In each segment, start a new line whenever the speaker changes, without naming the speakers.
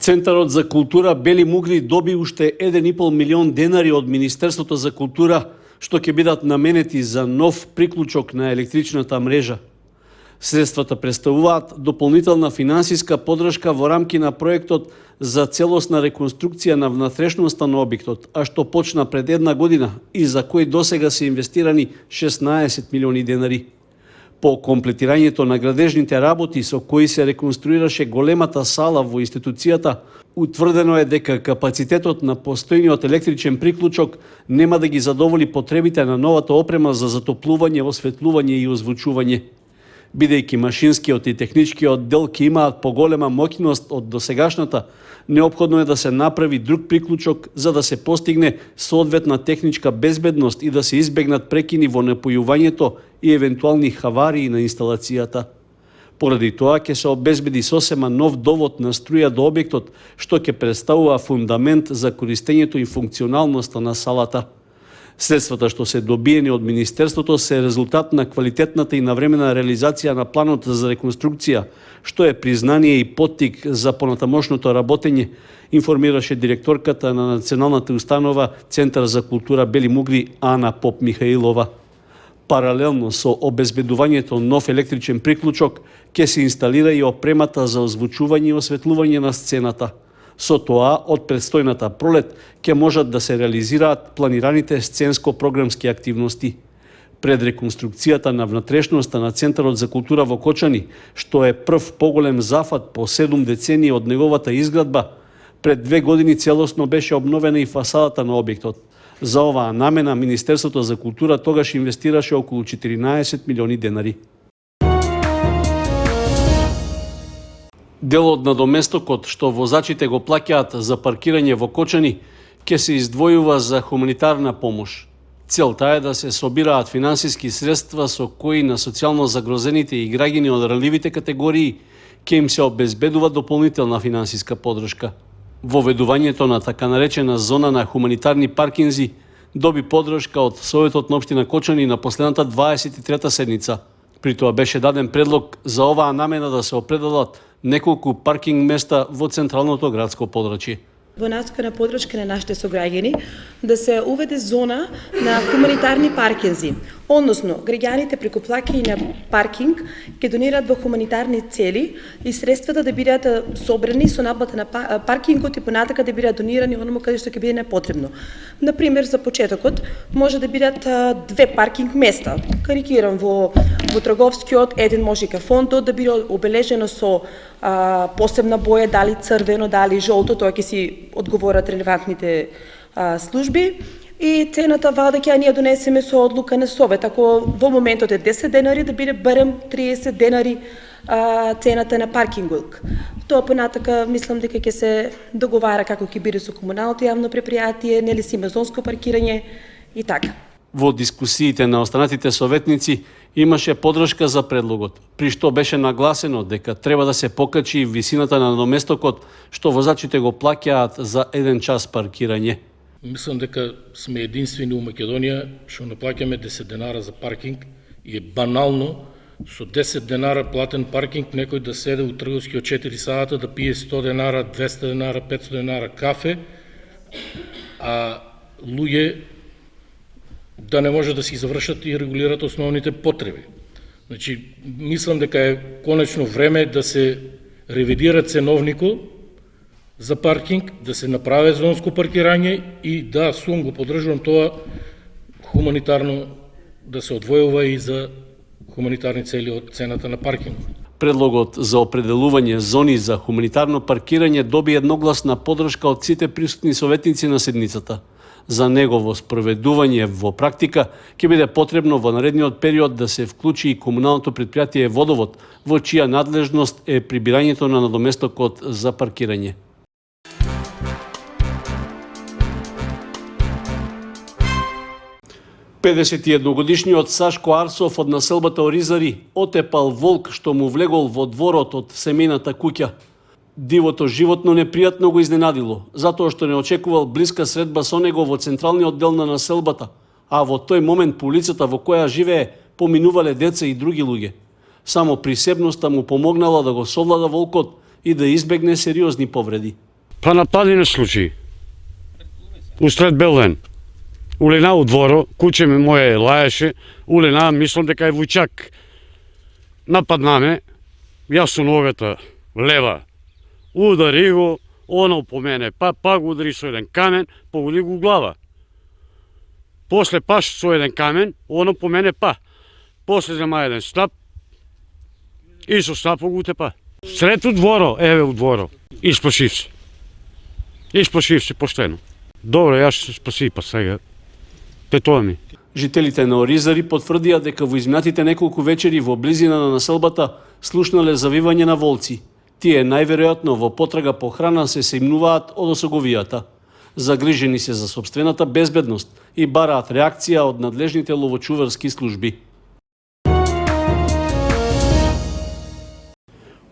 Центарот за култура Бели Мугли доби уште 1,5 милион денари од Министерството за култура, што ќе бидат наменети за нов приклучок на електричната мрежа. Средствата представуваат дополнителна финансиска поддршка во рамки на проектот за целосна реконструкција на внатрешноста на објектот, а што почна пред една година и за кој досега се инвестирани 16 милиони денари. По комплетирањето на градежните работи со кои се реконструираше големата сала во институцијата, утврдено е дека капацитетот на постојниот електричен приклучок нема да ги задоволи потребите на новата опрема за затоплување, осветлување и озвучување. Бидејќи машинскиот и техничкиот дел ќе имаат поголема моќност од досегашната, неопходно е да се направи друг приклучок за да се постигне соодветна техничка безбедност и да се избегнат прекини во напојувањето и евентуални хаварии на инсталацијата. Поради тоа ќе се обезбеди сосема нов довод на струја до објектот, што ќе представува фундамент за користењето и функционалноста на салата. Средствата што се добиени од Министерството се резултат на квалитетната и навремена реализација на планот за реконструкција, што е признание и поттик за понатамошното работење, информираше директорката на Националната установа Центар за култура Бели Мугли Ана Поп Михаилова. Паралелно со обезбедувањето нов електричен приклучок, ќе се инсталира и опремата за озвучување и осветлување на сцената. Со тоа, од предстојната пролет, ќе можат да се реализираат планираните сценско-програмски активности. Пред реконструкцијата на внатрешноста на Центарот за култура во Кочани, што е прв поголем зафат по 7 децении од неговата изградба, пред 2 години целосно беше обновена и фасадата на објектот. За оваа намена Министерството за култура тогаш инвестираше околу 14 милиони денари. Делот на доместокот што возачите го плаќаат за паркирање во Кочани ќе се издвојува за хуманитарна помош. Целта е да се собираат финансиски средства со кои на социјално загрозените и граѓани од ранливите категории ќе им се обезбедува дополнителна финансиска поддршка. Воведувањето на така наречена зона на хуманитарни паркинзи доби поддршка од Советот на општина Кочани на последната 23-та седница. При тоа беше даден предлог за оваа намена да се определат неколку паркинг места во централното градско подрачје.
Во насока на поддршка на нашите сограѓани да се уведе зона на хуманитарни паркинзи, односно граѓаните преку плаќање на паркинг ќе донираат во хуманитарни цели и средствата да бидат собрани со наплата на паркингот и понатака да бидат донирани оному каде што ќе биде непотребно. Например, за почетокот може да бидат 2 паркинг места. Карикирам во трговскиот, еден може кафонто да биде обележено со посебна боја, дали црвено, дали жолто, тоа ќе си одговорат релевантните служби. И цената валда ќе ние донесеме со одлука на Совет. Ако во моментот е 10 денари, да биде барем 30 денари цената на паркингот. Тоа понатака мислам дека ќе се договара како ќе биде со комуналното јавно предпријатие, нели си зонско паркирање и така.
Во дискусиите на останатите советници имаше поддршка за предлогот, при што беше нагласено дека треба да се покачи висината на доместокот што возачите го плаќаат за 1 час паркирање.
Мислам дека сме единствени у Македонија што наплаќаме 10 денара за паркинг и е банално со 10 денара платен паркинг некој да седе у трговскиот 4 сата да пие 100 денара, 200 денара, 500 денара кафе, а луѓе да не може да си завршат и регулират основните потреби. Значи, мислам дека е конечно време да се ревидира ценовникот за паркинг, да се направи зонско паркирање и да, сум го поддржувам тоа хуманитарно да се одвојува и за хуманитарни цели од цената на паркинг.
Предлогот за определување зони за хуманитарно паркирање доби едногласна поддршка од сите присутни советници на седницата. За негово спроведување во практика ќе биде потребно во наредниот период да се вклучи и комуналното предпријатие Водовод, во чија надлежност е прибирањето на надоместокот за паркирање. Педесетиедногодишниот Сашко Арсов од населбата Оризари отепал волк што му влегол во дворот од семејната куќа. Дивото животно непријатно го изненадило, затоа што не очекувал блиска средба со него во централниот дел на населбата, а во тој момент по улицата во која живее поминувале деца и други луѓе. Само присебноста му помогнала да го совлада волкот и да избегне сериозни повреди.
Па нападени случаи. Усред бел ден. Улина у дворо, куче ми моje лаеше, улина мислам дека е вујчак. Нападнаме, јас со ногата лева, удари го, оно по мене, па го удари со еден камен, погоди го глава. После паш со еден камен, оно по мене па. После зема еден стап и со стапо го утепа. Сред у дворо, еве у дворо. Испашив се. Испашив се поштено. Добро, јас се спаси па сега. Тоа ми.
Жителите на Оризари потврдија дека во изминатите неколку вечери во близина на населбата слушнале завивање на волци. Тие најверојатно во потрага по храна се семнуваат од осоговијата. Загрижени се за сопствената безбедност и бараат реакција од надлежните ловочуварски служби.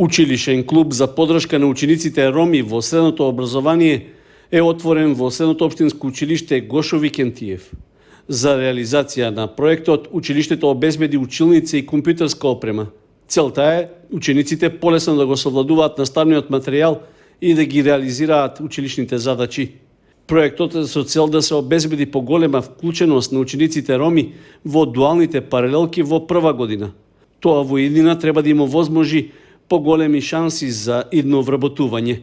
Училишен клуб за поддршка на учениците роми во средното образование е отворен во средното општинско училиште Гошо Викентиев. За реализација на проектот, училиштето обезбеди училници и компјутерска опрема. Целта е учениците полесно да го совладуваат наставниот материјал и да ги реализираат училишните задачи. Проектот е со цел да се обезбеди поголема вклученост на учениците роми во дуалните паралелки во прва година. Тоа во иднина треба да им овозможи поголеми шанси за идно вработување.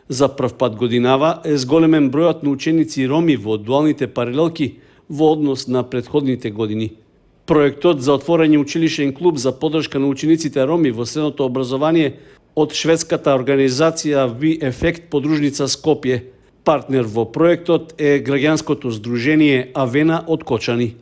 За прв пат годинава е зголемен бројот на ученици роми во дуалните паралелки во однос на претходните години. Проектот за отворање училишен клуб за поддршка на учениците роми во средното образование од шведската организација Ви-ефект подружница Скопје. Партнер во проектот е граѓанското здружение Авена од Кочани.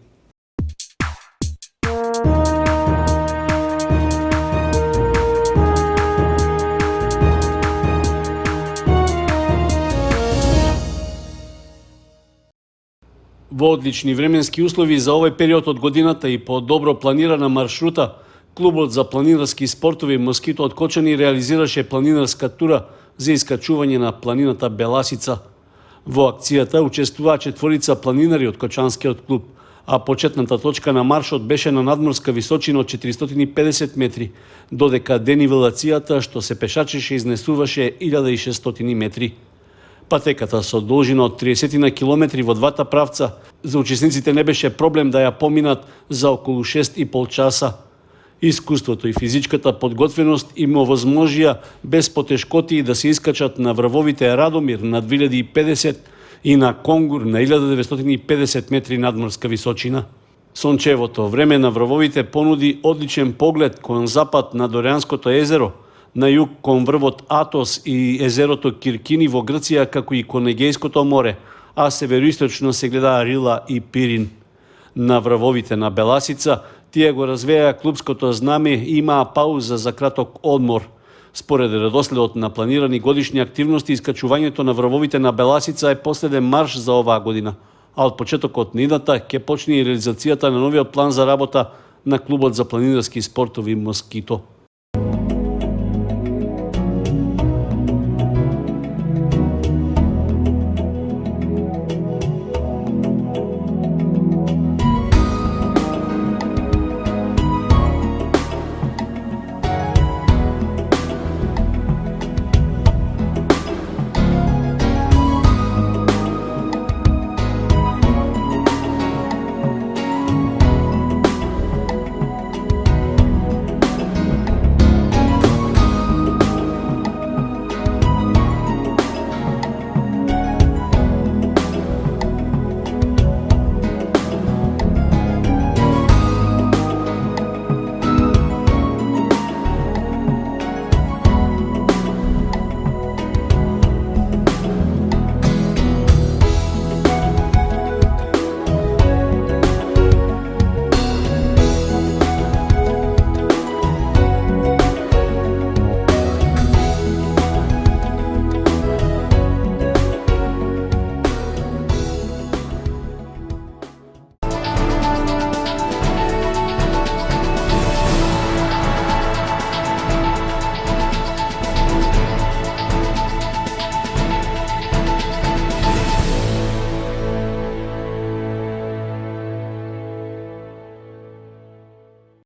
Во одлични временски услови за овој период од годината и по добро планирана маршрута, клубот за планинарски спортови Москито од Кочани реализираше планинарска тура за искачување на планината Беласица. Во акцијата учествуваа четворица планинари од Кочанскиот клуб, а почетната точка на маршот беше на надморска височина од 450 метри, додека денивелацијата што се пешачеше изнесуваше 1600 метри. Патеката со должина од 30 на километри во двата правца за учесниците не беше проблем да ја поминат за околу 6,5 часа. Искуството и физичката подготвеност им овозможија без потешкоти да се искачат на врвовите Радомир на 2050 и на Конгур на 1950 метри надморска височина. Сончевото време на врвовите понуди одличен поглед кон запад на Дорианското езеро, на југ кон врвот Атос и езерото Киркини во Грција, како и кон Егејското море, а североисточно се гледа Рила и Пирин. На врвовите на Беласица тие го развеа клубското знаме и имаа пауза за краток одмор. Според редоследот на планирани годишни активности, искачувањето на врвовите на Беласица е последен марш за оваа година, а од почетокот на идната ќе почне и реализацијата на новиот план за работа на клубот за планинарски спортови Москито.